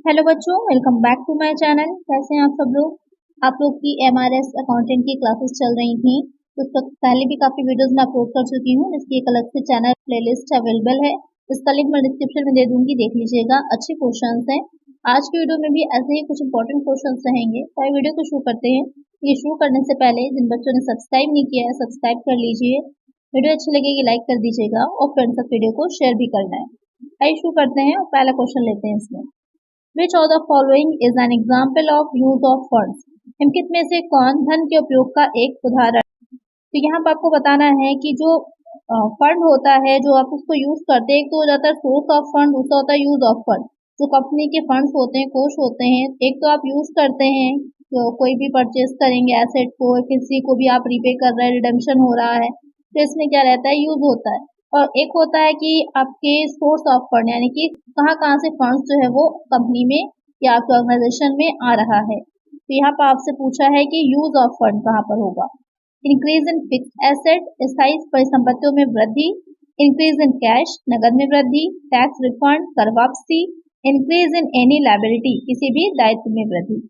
Hello बच्चों, welcome back to my channel. कैसे हैं आप सब लोग। आप लोग की एमआरएस अकाउंटेंट की क्लासेस चल रही थी, तो उस वक्त पहले भी काफ़ी वीडियोस मैं अपलोड कर चुकी हूँ, जिसकी एक अलग से चैनल प्लेलिस्ट अवेलेबल है। इसका लिंक मैं डिस्क्रिप्शन में दे दूंगी, देख लीजिएगा। अच्छे क्वेश्चंस हैं। आज की वीडियो में भी ऐसे ही कुछ इंपॉर्टेंट क्वेश्चंस रहेंगे। तो आइए वीडियो को शुरू करते हैं। ये शुरू करने से पहले जिन बच्चों ने सब्सक्राइब नहीं किया है, सब्सक्राइब कर लीजिए। वीडियो अच्छी लगेगी लाइक कर दीजिएगा और फ्रेंड्स तक वीडियो को शेयर भी करना है। आइए शुरू करते हैं और पहला क्वेश्चन लेते हैं इसमें। Which of the following is an example of use of funds? निम्नलिखित में से कौन धन के उपयोग का एक उदाहरण। तो यहाँ पर आपको बताना है कि जो फंड होता है, जो आप उसको यूज करते हैं, एक तो हो जाता है सोर्स ऑफ फंड, दूसरा होता है यूज ऑफ फंड। जो कंपनी के फंड्स होते हैं, कोष होते हैं, एक तो आप यूज करते हैं, तो कोई भी परचेज करेंगे एसेट को, किसी को भी आप रीपे कर रहे हैं, रिडेम्पशन हो रहा है, तो इसमें क्या रहता है, यूज होता है। और एक होता है कि आपके सोर्स ऑफ फंड, यानी कि कहाँ कहाँ से फंड्स जो है वो कंपनी में या आपके ऑर्गेनाइजेशन में आ रहा है। तो यहाँ पर आपसे पूछा है कि यूज ऑफ फंड कहाँ पर होगा। इंक्रीज इन फिक्स एसेट, स्थायी परिसंपत्तियों में वृद्धि। इंक्रीज इन कैश, नगद में वृद्धि। टैक्स रिफंड, कर वापसी। इंक्रीज इन एनी लायबिलिटी, किसी भी दायित्व में वृद्धि।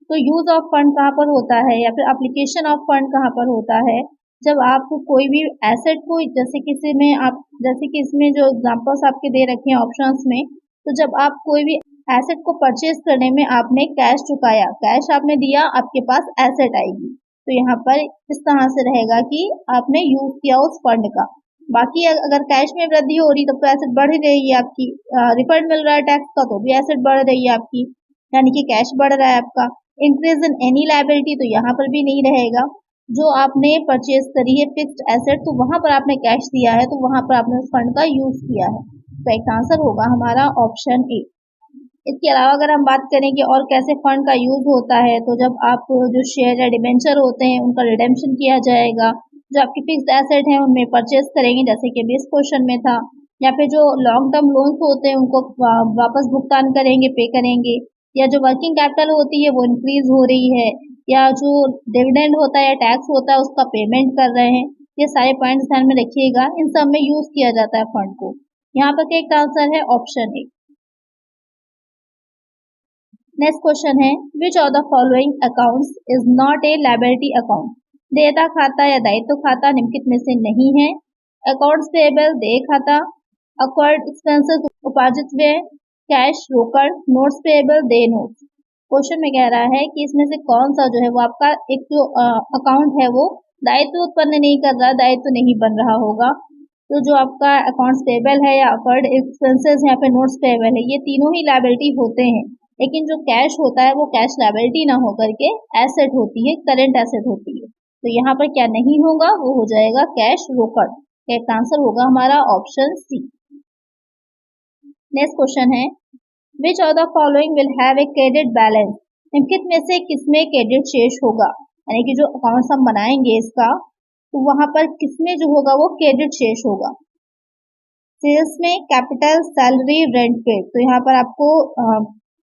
तो यूज ऑफ फंड कहाँ पर होता है या फिर एप्लीकेशन ऑफ फंड कहाँ पर होता है, जब आप कोई भी एसेट को, जैसे किसी में आप, जैसे कि इसमें जो एग्जांपल्स आपके दे रखे हैं ऑप्शंस में, तो जब आप कोई भी एसेट को परचेज करने में आपने कैश चुकाया, कैश आपने दिया, आपके पास एसेट आएगी। तो यहाँ पर इस तरह से रहेगा कि आपने यूज किया उस फंड का। बाकी अगर कैश में वृद्धि हो रही तब तो एसेट बढ़ ही रही है आपकी। रिफंड मिल रहा है टैक्स का तो भी एसेट बढ़ रही है आपकी, यानी कि कैश बढ़ रहा है आपका। इंक्रीज इन एनी लायबिलिटी, तो यहाँ पर भी नहीं रहेगा। जो आपने परचेज करी है फिक्स्ड एसेट, तो वहां पर आपने कैश दिया है, तो वहां पर आपने उस फंड का यूज किया है। तो एक आंसर होगा हमारा ऑप्शन ए। इसके अलावा अगर हम बात करें कि और कैसे फंड का यूज होता है, तो जब आप जो शेयर या डिबेंचर होते हैं उनका रिडेम्पशन किया जाएगा, जो आपकी फिक्स्ड एसेट है उनमें परचेज करेंगे, जैसे कि इस क्वेश्चन में था, या फिर जो लॉन्ग टर्म लोन्स होते हैं उनको वापस भुगतान करेंगे, पे करेंगे, या जो वर्किंग कैपिटल होती है वो इंक्रीज हो रही है, या जो डिविडेंड होता है या टैक्स होता है उसका पेमेंट कर रहे हैं। ये सारे पॉइंट्स ध्यान में रखिएगा, इन सब में यूज किया जाता है फंड को। यहाँ पर एक आंसर है ऑप्शन ए। नेक्स्ट क्वेश्चन है, which of the following accounts is not a liability account. देयता खाता या दायित्व खाता निम्नलिखित में से नहीं है। अकाउंट्स पेएबल देय खाता, अक्वायर्ड एक्सपेंसेस उपार्जित व्यय, कैश रोकड़, नोट्स पेएबल देय नोट्स। क्वेश्चन में कह रहा है कि इसमें से कौन सा जो है वो आपका एक जो अकाउंट है वो दायित्व उत्पन्न नहीं कर रहा, दायित्व नहीं बन रहा होगा। तो जो आपका अकाउंट्स पेएबल है या अक्वायर्ड एक्सपेंसेस या फिर नोट्स पेएबल है, ये तीनों ही लायबिलिटी होते हैं, लेकिन जो कैश होता है वो कैश लायबिलिटी ना होकर के एसेट होती है, करंट एसेट होती है। तो यहाँ पर क्या नहीं होगा, वो हो जाएगा कैश रोकड़। एक आंसर होगा हमारा ऑप्शन सी। नेक्स्ट क्वेश्चन है, which of the following will have a credit balance. निम्नलिखित में से किसमें क्रेडिट शेष होगा, यानी कि जो अकाउंट्स हम बनाएंगे इसका, तो वहां पर किसमें जो होगा वो क्रेडिट शेष होगा। सेल्स में, कैपिटल, सैलरी, रेंट पे। तो यहाँ पर आपको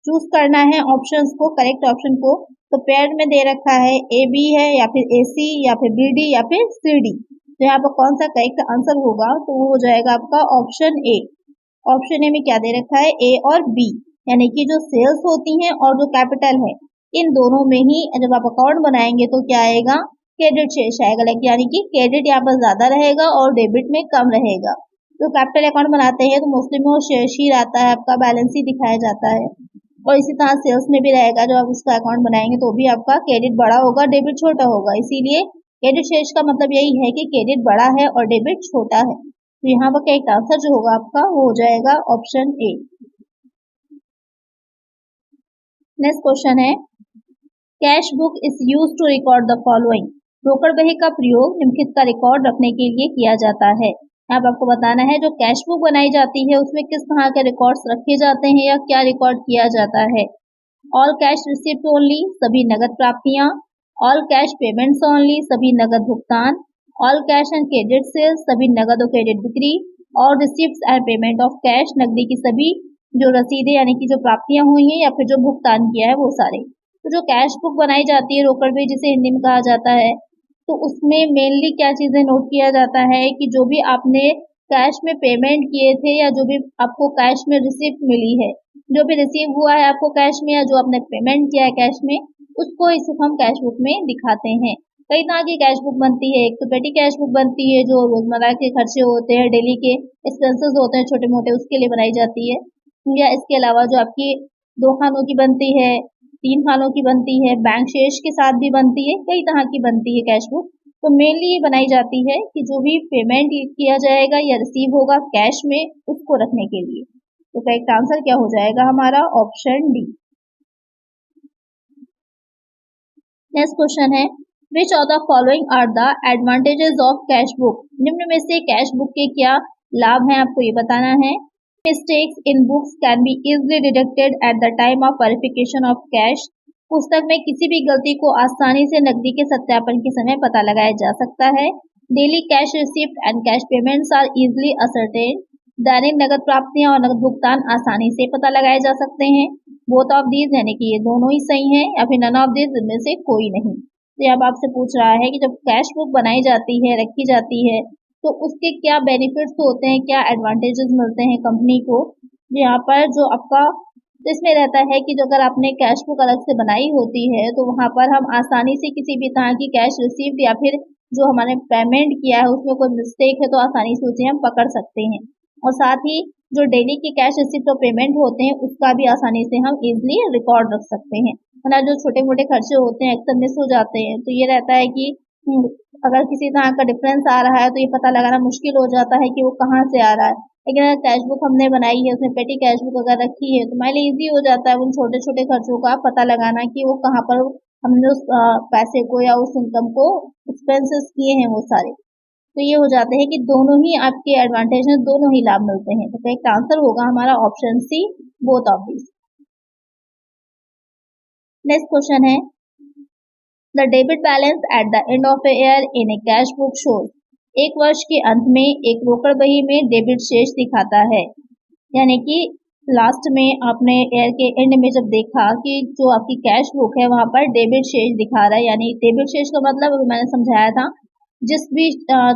चूज करना है ऑप्शंस को, करेक्ट ऑप्शन को। तो पेयर में दे रखा है ए बी है, या फिर ए सी, या फिर बी डी, या फिर सी डी। तो यहाँ पर कौन सा करेक्ट आंसर होगा, तो वो हो जाएगा आपका ऑप्शन ए। ऑप्शन ए में क्या दे रखा है, ए और बी, यानी कि जो सेल्स होती हैं और जो कैपिटल है, इन दोनों में ही जब आप अकाउंट बनाएंगे तो क्या आएगा, क्रेडिट शेष आएगा, यानी कि क्रेडिट यहाँ पर ज्यादा रहेगा और डेबिट में कम रहेगा। तो कैपिटल अकाउंट बनाते हैं तो मोस्टली में वो शेष ही आता है, आपका बैलेंस ही दिखाया जाता है। और इसी तरह सेल्स में भी रहेगा, जब आप उसका अकाउंट बनाएंगे तो भी आपका क्रेडिट बड़ा होगा, डेबिट छोटा होगा। इसीलिए क्रेडिट शेष का मतलब यही है कि क्रेडिट बड़ा है और डेबिट छोटा है। तो यहाँ पर करेक्ट आंसर जो होगा आपका वो हो जाएगा ऑप्शन ए। नेक्स्ट क्वेश्चन है, cash book is use to record the following. रोकड़ बही का प्रयोग निम्नलिखित का रिकॉर्ड रखने के लिए किया जाता है। यहाँ पर आपको बताना है जो कैश बुक बनाई जाती है उसमें किस तरह के रिकॉर्ड्स रखे जाते हैं या क्या रिकॉर्ड किया जाता है। ऑल कैश रिसिप्ट ओनली, सभी नगद प्राप्तियां। ऑल कैश पेमेंट्स ओनली, सभी नगद भुगतान। All cash and credit sales, सभी नगद और क्रेडिट बिक्री। और receipt and payment of cash, नकदी की सभी जो रसीदें यानी कि जो प्राप्तियां हुई हैं या फिर जो भुगतान किया है वो सारे। तो जो कैश बुक बनाई जाती है, रोकड़ बही जिसे हिंदी में कहा जाता है, तो उसमें मेनली क्या चीजें नोट किया जाता है कि जो भी आपने कैश में पेमेंट किए थे या जो भी आपको कैश में रिसिप्ट मिली है, जो भी रिसीव हुआ है आपको कैश में या जो आपने पेमेंट किया है कैश में, उसको इसे हम कैश बुक में दिखाते हैं। कई तरह की कैश बुक बनती है। एक तो पेटी कैश बुक बनती है जो रोजमर्रा के खर्चे होते हैं, डेली के एक्सपेंसेस होते हैं छोटे मोटे, उसके लिए बनाई जाती है। या इसके अलावा जो आपकी 2 खानों की बनती है, 3 खानों की बनती है, बैंक शेष के साथ भी बनती है, कई तरह की बनती है कैश बुक। तो मेनली ये बनाई जाती है कि जो भी पेमेंट किया जाएगा या रिसीव होगा कैश में, उसको रखने के लिए। तो करेक्ट आंसर क्या हो जाएगा हमारा? Option D. नेक्स्ट क्वेश्चन है, which of the following are the advantages of cash book? निम्न में से कैश बुक के क्या लाभ हैं, आपको ये बताना है। Mistakes in books can be easily detected at the time of verification of cash. पुस्तक में किसी भी गलती को आसानी से नकदी के सत्यापन के समय पता लगाया जा सकता है। Daily cash receipt and cash payments are easily ascertain. दैनिक नगद प्राप्तियां और नगद भुगतान आसानी से पता लगाए जा सकते हैं। बोथ ऑफ दीज यानी कि ये दोनों ही सही हैं, या फिर नन ऑफ दीज, इनमें से कोई नहीं। तो अब आपसे पूछ रहा है कि जब कैश बुक बनाई जाती है, रखी जाती है, तो उसके क्या बेनिफिट्स होते हैं, क्या एडवांटेजेस मिलते हैं कंपनी को। यहाँ पर जो आपका इसमें रहता है कि जो अगर आपने कैश बुक अलग से बनाई होती है तो वहाँ पर हम आसानी से किसी भी तरह की कैश रिसीव्ड या फिर जो हमारे पेमेंट किया है उसमें कोई मिस्टेक है तो आसानी से उसे हम पकड़ सकते हैं। और साथ ही जो डेली के कैश रिसिप्ट और पेमेंट होते हैं उसका भी आसानी से हम इजिली रिकॉर्ड रख सकते हैं। वरना जो छोटे मोटे खर्चे होते हैं अक्सर मिस हो जाते हैं, तो ये रहता है कि अगर किसी तरह का डिफरेंस आ रहा है तो ये पता लगाना मुश्किल हो जाता है कि वो कहाँ से आ रहा है। लेकिन अगर कैश बुक हमने बनाई है, उसमें पेटी कैश बुक अगर रखी है, तो हमारे लिए ईजी हो जाता है उन छोटे छोटे खर्चों का पता लगाना कि वो कहाँ पर हमने उस पैसे को या उस इनकम को एक्सपेंसेस किए हैं वो सारे। तो ये हो जाते हैं कि दोनों ही आपके एडवांटेज हैं, दोनों ही लाभ मिलते हैं। तो करेक्ट आंसर होगा हमारा option C, both of this. Next question है, the debit balance at the end of a year in a cash book shows. एक वर्ष के अंत में एक रोकड़ बही में डेबिट शेष दिखाता है। यानी कि लास्ट में आपने ईयर के एंड में जब देखा कि जो आपकी कैश बुक है वहां पर डेबिट शेष दिखा रहा है, यानी डेबिट शेष का मतलब मैंने समझाया था, जिस भी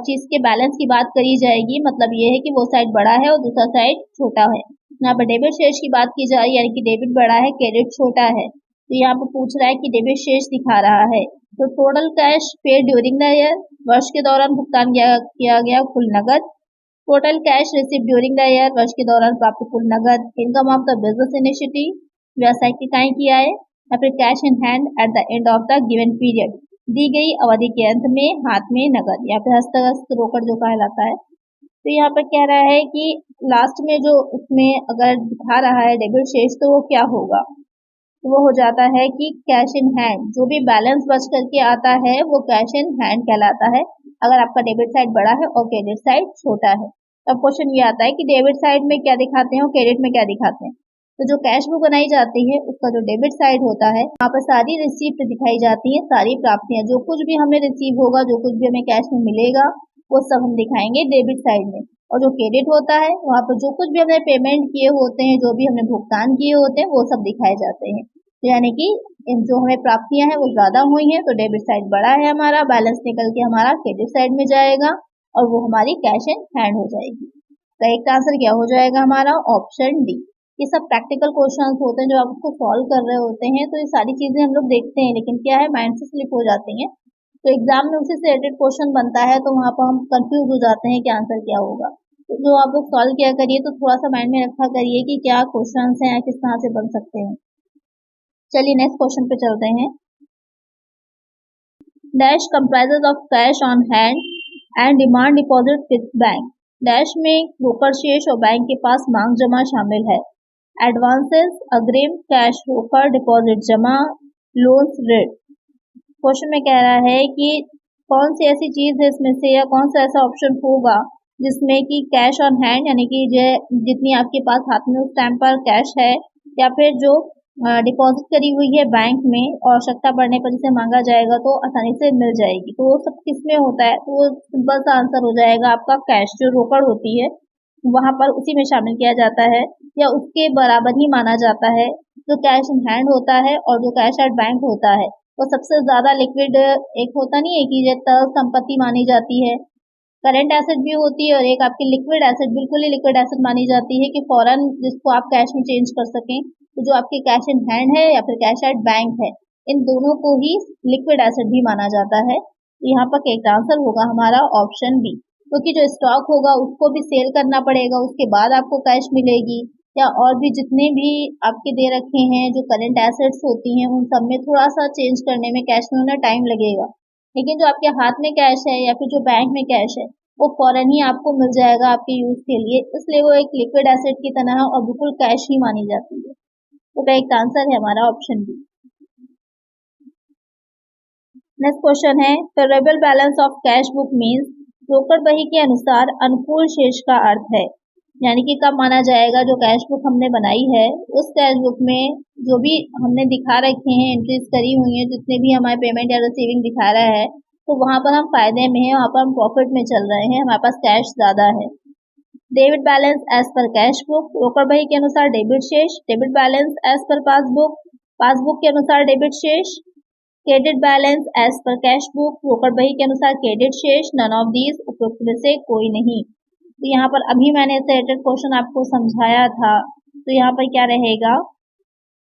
चीज के बैलेंस की बात करी जाएगी मतलब ये है कि वो साइड बड़ा है और दूसरा साइड छोटा है। यहाँ पर डेबिट शेष की बात की जा रही है, यानी कि डेबिट बड़ा है, क्रेडिट छोटा है। तो यहाँ पर पूछ रहा है कि डेबिट शेष दिखा रहा है। तो total cash paid during the year, वर्ष के दौरान भुगतान किया गया कुल नगद। Total cash receive during the year, वर्ष के दौरान प्राप्त कुल नगद। Income of the business initiative, व्यवसाय की इकाई किया है। या फिर cash in hand at the end of the given period, दी गई अवधि के अंत में हाथ में नगद, या फिर हस्तगत रोकड़ जो कहलाता है। तो यहाँ पर कह रहा है कि लास्ट में जो उसमें अगर दिखा रहा है डेबिट शेष, तो वो क्या होगा? तो वो हो जाता है कि कैश इन हैंड, जो भी बैलेंस बच करके आता है वो कैश इन हैंड कहलाता है, अगर आपका डेबिट साइड बड़ा है और क्रेडिट साइड छोटा है। तब क्वेश्चन ये आता है कि डेबिट साइड में क्या दिखाते हैं और क्रेडिट में क्या दिखाते हैं। तो जो कैश बुक बनाई जाती है उसका जो डेबिट साइड होता है, वहाँ पर सारी रिसीप्ट दिखाई जाती है, सारी प्राप्तियां, जो कुछ भी हमें रिसीव होगा, जो कुछ भी हमें कैश में मिलेगा, वो सब हम दिखाएंगे डेबिट साइड में। और जो क्रेडिट होता है वहाँ पर जो कुछ भी हमने पेमेंट किए होते हैं, जो भी हमने भुगतान किए होते हैं, वो सब दिखाए जाते हैं। यानी कि जो हमें प्राप्तियां हैं वो ज्यादा हुई हैं तो डेबिट साइड बड़ा है हमारा, बैलेंस निकल के हमारा क्रेडिट साइड में जाएगा और वो हमारी कैश इन हैंड हो जाएगी। करेक्ट आंसर क्या हो जाएगा हमारा? Option D. ये सब प्रैक्टिकल क्वेश्चंस होते हैं जो आप उसको सॉल्व कर रहे होते हैं, तो ये सारी चीजें हम लोग देखते हैं, लेकिन क्या है माइंड से स्लिप हो जाती हैं। तो एग्जाम में उसी से रिलेटेड क्वेश्चन बनता है तो वहां पर हम कंफ्यूज हो जाते हैं कि आंसर क्या होगा। तो जो आप लोग सॉल्व किया करिए, तो थोड़ा सा माइंड में रखा करिए कि क्या क्वेश्चन हैं, किस तरह से बन सकते हैं। चलिए नेक्स्ट क्वेश्चन पे चलते हैं। Dash comprises of cash on hand and demand deposit with bank. Dash में रोकड़ शेष और बैंक के पास मांग जमा शामिल है। एडवांसेस, अग्रिम, कैश रोकड़, डिपॉजिट जमा, लोन्स ऋण। क्वेश्चन में कह रहा है कि कौन सी ऐसी चीज है इसमें से, या कौन सा ऐसा ऑप्शन होगा जिसमें कि कैश ऑन हैंड, यानी कि जितनी आपके पास हाथ में उस टाइम पर कैश है, या फिर जो डिपॉजिट करी हुई है बैंक में और आवश्यकता पड़ने पर जिसे मांगा जाएगा तो आसानी से मिल जाएगी, तो वो सब किस में होता है? तो वो सिंपल सा आंसर हो जाएगा आपका कैश, जो रोकड़ होती है वहां पर उसी में शामिल किया जाता है, या उसके बराबर ही माना जाता है जो कैश इन हैंड होता है। और जो कैश एट बैंक होता है वो सबसे ज्यादा लिक्विड एक होता नहीं है कि ये तरल संपत्ति मानी जाती है, करंट एसेट भी होती है और एक आपकी लिक्विड एसेट, बिल्कुल ही लिक्विड एसेट मानी जाती है कि फौरन जिसको आप कैश में चेंज कर सकें। तो जो आपके कैश इन हैंड है या फिर कैश एट बैंक है, इन दोनों को ही लिक्विड एसेट भी माना जाता है। तो यहाँ पर करेक्ट आंसर होगा हमारा ऑप्शन बी, क्योंकि जो स्टॉक होगा उसको भी सेल करना पड़ेगा, उसके बाद आपको कैश मिलेगी, या और भी जितने भी आपके दे रखे हैं जो करंट एसेट्स होती हैं उन सब में थोड़ा सा चेंज करने में, कैश में होना टाइम लगेगा। लेकिन जो आपके हाथ में कैश है या फिर जो बैंक में कैश है वो फौरन ही आपको मिल जाएगा आपके यूज के लिए, इसलिए वो एक लिक्विड एसेट की तरह है और बिल्कुल कैश ही मानी जाती है। तो करेक्ट आंसर है हमारा ऑप्शन बी। नेक्स्ट क्वेश्चन है, favourable balance of cash book means रोकड़ बही के अनुसार अनुकूल शेष का अर्थ है, यानी कि कब माना जाएगा जो कैश बुक हमने बनाई है उस कैश बुक में जो भी हमने दिखा रखे हैं, एंट्रीज करी हुई हैं, जितने भी हमारे पेमेंट या रिसीविंग दिखा रहा है, तो वहां पर हम फायदे में हैं, वहां पर हम प्रॉफिट में चल रहे हैं, हमारे पास कैश ज्यादा है। Debit balance as per cash book, रोकड़ बही के अनुसार डेबिट शेष, debit balance as per passbook, passbook के अनुसार डेबिट शेष, credit balance as per cash book, रोकड़ बही के अनुसार क्रेडिट शेष, नन ऑफ दीज, उपरोक्त में से कोई नहीं। तो यहाँ पर अभी मैंने इससे रिलेटेड क्वेश्चन आपको समझाया था, तो यहाँ पर क्या रहेगा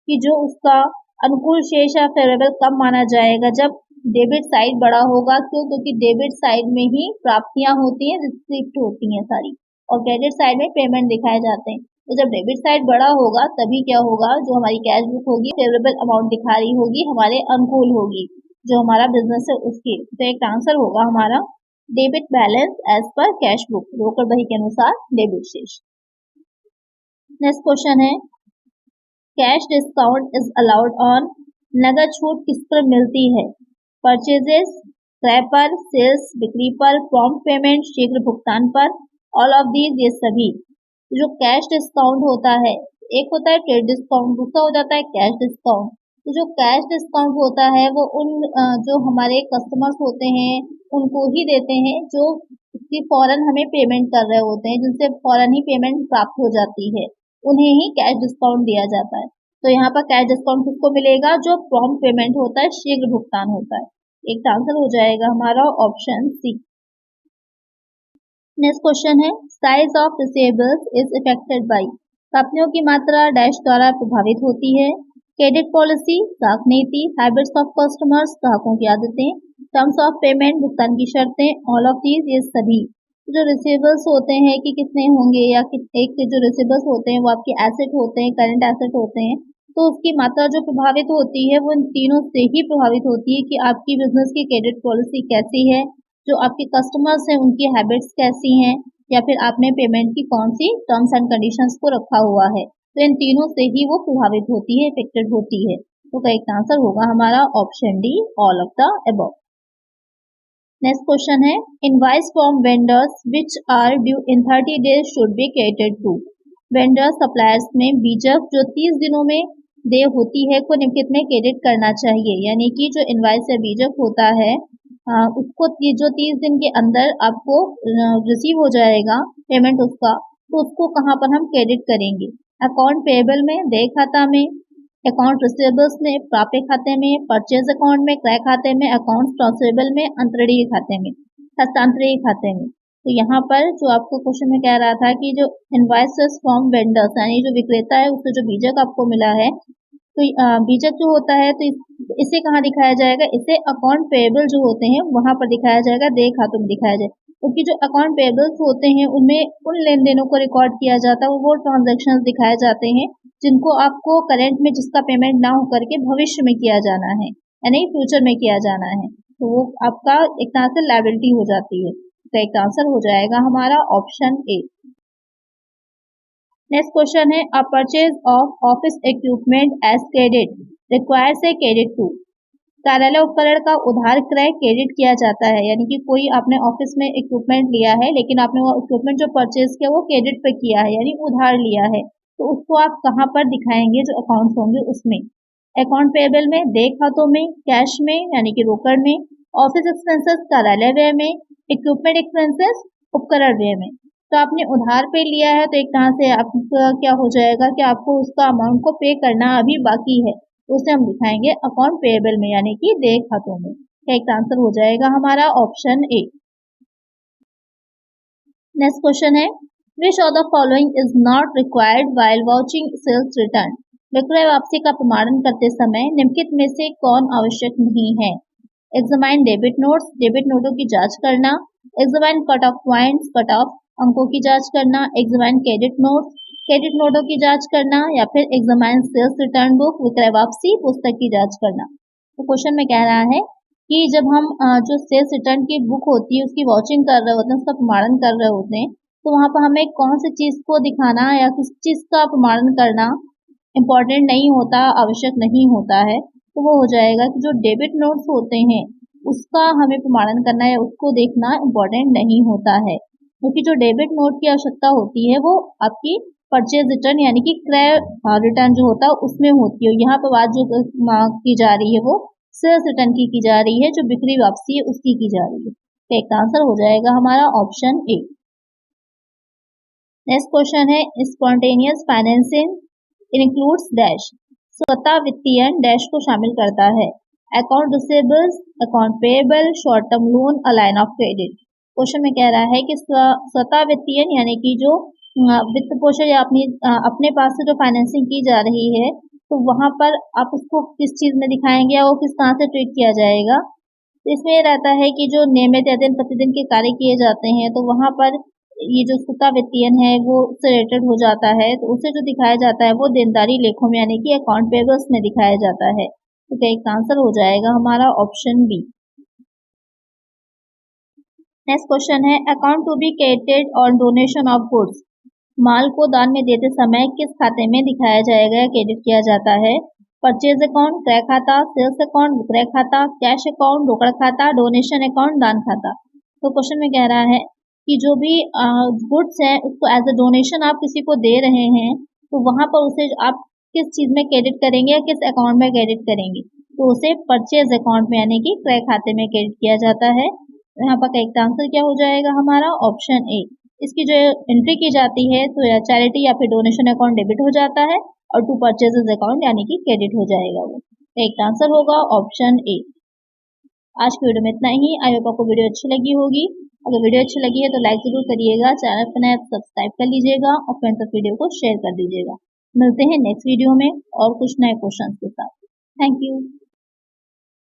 कि जो उसका अनुकूल शेष या फेवरेबल कब माना जाएगा, जब डेबिट साइड बड़ा होगा। क्यों? क्योंकि डेबिट साइड में ही प्राप्तियां होती हैं, रिसिप्ट होती हैं सारी, और क्रेडिट साइड में पेमेंट दिखाए जाते हैं। तो जब डेबिट साइड बड़ा होगा तभी क्या होगा, जो हमारी कैश बुक होगी फेवरेबल अमाउंट दिखा रही होगी, हमारे अनुकूल होगी, जो हमारा बिजनेस है उसकी। तो एक आंसर होगा हमारा debit balance as per cash book, रोकड़ बही के अनुसार डेबिट शेष। नेक्स्ट क्वेश्चन है, cash discount is allowed on, नगद छूट किस पर मिलती है? परचेजेस, क्रय पर, सेल्स बिक्री पर, प्रॉम्प्ट पेमेंट शीघ्र भुगतान पर, ऑल ऑफ दीज ये सभी। जो कैश डिस्काउंट होता है, एक होता है ट्रेड डिस्काउंट, दूसरा हो जाता है कैश डिस्काउंट। तो जो कैश डिस्काउंट होता है वो उन जो हमारे कस्टमर्स होते हैं उनको ही देते हैं जो उसकी फौरन हमें पेमेंट कर रहे होते हैं, जिनसे फौरन ही पेमेंट प्राप्त हो जाती है, उन्हें ही कैश डिस्काउंट दिया जाता है। तो यहाँ पर कैश डिस्काउंट किसको मिलेगा? जो प्रॉम्प्ट पेमेंट होता है, शीघ्र भुगतान होता है। एक आंसर हो जाएगा हमारा ऑप्शन सी। नेक्स्ट क्वेश्चन है, size of receivables is affected by, प्राप्तियों की मात्रा डैश द्वारा प्रभावित होती है। क्रेडिट पॉलिसी, ग्राहक नीति, हैबिट्स ऑफ कस्टमर्स, ग्राहकों की आदतें, टर्म्स ऑफ पेमेंट, भुगतान की शर्तें, ऑल ऑफ दीज ये सभी। जो रिसीवेबल्स होते हैं कि कितने होंगे, या एक जो रिसीवेबल्स होते हैं वो आपके एसेट होते हैं, करंट एसेट होते हैं, तो उसकी मात्रा जो प्रभावित होती है वो इन तीनों से ही प्रभावित होती है कि आपकी बिजनेस की क्रेडिट पॉलिसी कैसी है, जो आपके कस्टमर्स हैं उनकी हैबिट्स कैसी हैं, या फिर आपने पेमेंट की कौन सी टर्म्स एंड कंडीशंस को रखा हुआ है। तो इन तीनों से ही वो प्रभावित होती है, इफेक्टेड होती है। तो करेक्ट आंसर होगा हमारा option D, all of the above. Next question है, invoice from vendors which are due in 30 days should be credited to. Vendors suppliers में बीजक जो 30 दिनों में दे होती है को निम्नलिखित में क्रेडिट करना चाहिए, यानी कि जो इनवॉइस या बीजक होता है उसको जो 30 दिन के अंदर आपको रिसीव हो जाएगा पेमेंट उसका, तो उसको कहाँ पर हम क्रेडिट करेंगे? अकाउंट पेएबल में, देय खाता में, अकाउंट रिसीवेबल्स में, प्राप्य खाते में, परचेज अकाउंट में, क्रय खाते में, अकाउंट ट्रांसफरेबल में, अंतरणीय खाते में, हस्तांतरणीय खाते में। तो यहाँ पर जो आपको क्वेश्चन में कह रहा था कि जो इनवॉइसेस फ्रॉम वेंडर्स, यानी जो विक्रेता है उससे जो बीजक आपको मिला है, तो बीजक जो होता है तो इसे कहाँ दिखाया जाएगा? इसे अकाउंट पेएबल जो होते हैं वहां पर दिखाया जाएगा, देय खातों में दिखाया जाएगा, क्योंकि जो अकाउंट पेएबल्स होते हैं उनमें उन लेन देनों को रिकॉर्ड किया जाता है, वो ट्रांजेक्शन दिखाए जाते हैं जिनको आपको करंट में जिसका पेमेंट ना होकर के भविष्य में किया जाना है, यानी फ्यूचर में किया जाना है, तो वो आपका एक तरह से लायबिलिटी हो जाती है। तो एक आंसर हो जाएगा हमारा ऑप्शन ए। नेक्स्ट क्वेश्चन है, a purchase of office equipment as credit requires credit to. कार्यालय उपकरण का उधार क्रय क्रेडिट किया जाता है, यानी कि कोई आपने ऑफिस में इक्विपमेंट लिया है लेकिन आपने वो इक्विपमेंट जो परचेज किया वो क्रेडिट पे किया है, यानी उधार लिया है, तो उसको आप कहाँ पर दिखाएंगे? जो अकाउंट्स होंगे उसमें, अकाउंट पेएबल में, देय खातों में, कैश में यानी कि रोकड़ में, ऑफिस एक्सपेंसेस कार्यालय व्यय में, इक्विपमेंट एक्सपेंसेस उपकरण व्यय में। तो आपने उधार पे लिया है तो एक तरह से आपका क्या हो जाएगा कि आपको उसका अमाउंट को पे करना अभी बाकी है, तो उसे हम दिखाएंगे अकाउंट पेएबल में, यानी कि देय खातों में। एक आंसर हो जाएगा हमारा ऑप्शन ए। नेक्स्ट क्वेश्चन है, which of the following is not required while watching sales return. विक्रय वापसी का प्रमाणन करते समय निम्नलिखित में से कौन आवश्यक नहीं है। एग्जामाइन डेबिट नोट्स, डेबिट नोटों की जांच करना। Examine cut off points, cut off अंकों की जांच करना। एग्जामाइन क्रेडिट नोट्स, क्रेडिट नोटों की जांच करना। या फिर एग्जामाइन सेल्स रिटर्न बुक, विक्रय वापसी पुस्तक की जांच करना। तो क्वेश्चन में कह रहा है कि जब हम जो सेल्स रिटर्न की बुक होती है उसकी वॉचिंग कर रहे होते हैं, उसका प्रमाणन कर रहे होते हैं, तो वहां पर हमें कौन सी चीज को दिखाना या किस चीज का प्रमाणन करना इम्पोर्टेंट नहीं होता, आवश्यक नहीं होता है। तो वो हो जाएगा कि जो डेबिट नोट्स होते हैं उसका हमें प्रमाणन करना या उसको देखना इम्पोर्टेंट नहीं होता है, क्योंकि जो डेबिट नोट की आवश्यकता होती है वो आपकी परचेज रिटर्न यानी कि क्रय रिटर्न जो होता है उसमें होती है। यहाँ पर बात जो की जा रही है वो सेल्स रिटर्न की जा रही है, जो बिक्री वापसी है उसकी की जा रही है। तो एक आंसर हो जाएगा हमारा ऑप्शन ए। नेक्स्ट क्वेश्चन है, स्पॉन्टेनियस फाइनेंसिंग इंक्लूड्स डैश। स्वतः वित्तीयन डैश को शामिल करता है। Account receivables, account payable, short term loan, a line of credit. Question में कह रहा है कि स्वतः वित्तीयन यानी कि जो वित्त पोषण या अपने पास से जो फाइनेंसिंग की जा रही है, तो वहां पर आप उसको किस चीज में दिखाएंगे या वो किस तरह से ट्रीट किया जाएगा। तो इसमें ये रहता है कि जो नियमित या दिन प्रतिदिन के कार्य किए जाते हैं, तो वहां पर ये जो स्वतः वित्तीयन है वो उससे रिलेटेड हो जाता है, तो उसे जो दिखाया जाता है वो देनदारी लेखों में यानी कि अकाउंट पेबल्स में दिखाया जाता है। तो क्या एक आंसर हो जाएगा हमारा ऑप्शन बी। नेक्स्ट क्वेश्चन है, account to be credited on donation of goods. माल को दान में देते समय किस खाते में दिखाया जाएगा या क्रेडिट किया जाता है। परचेज अकाउंट, क्रय खाता, सेल्स अकाउंट, विक्रय खाता, कैश अकाउंट, रोकड़ खाता, डोनेशन अकाउंट, दान खाता। तो क्वेश्चन में कह रहा है कि जो भी गुड्स है उसको एज अ डोनेशन आप किसी को दे रहे हैं, तो वहां पर उसे आप किस चीज में क्रेडिट करेंगे या किस अकाउंट में क्रेडिट करेंगे। तो उसे परचेज अकाउंट में यानी कि क्रय खाते में क्रेडिट किया जाता है। यहाँ पर करेक्ट आंसर क्या हो जाएगा हमारा ऑप्शन ए। इसकी जो एंट्री की जाती है तो या चैरिटी या फिर डोनेशन अकाउंट डेबिट हो जाता है और टू परचेजेस अकाउंट यानी कि क्रेडिट हो जाएगा वो। एक आंसर होगा ऑप्शन ए। आज की वीडियो में इतना ही। आई होप आपको वीडियो अच्छी लगी होगी। अगर वीडियो अच्छी लगी है तो लाइक जरूर करिएगा, चैनल पर नए सब्सक्राइब कर लीजिएगा और फ्रेंड्स तक वीडियो को शेयर कर दीजिएगा। मिलते हैं नेक्स्ट वीडियो में और कुछ नए क्वेश्चन के साथ। Thank you.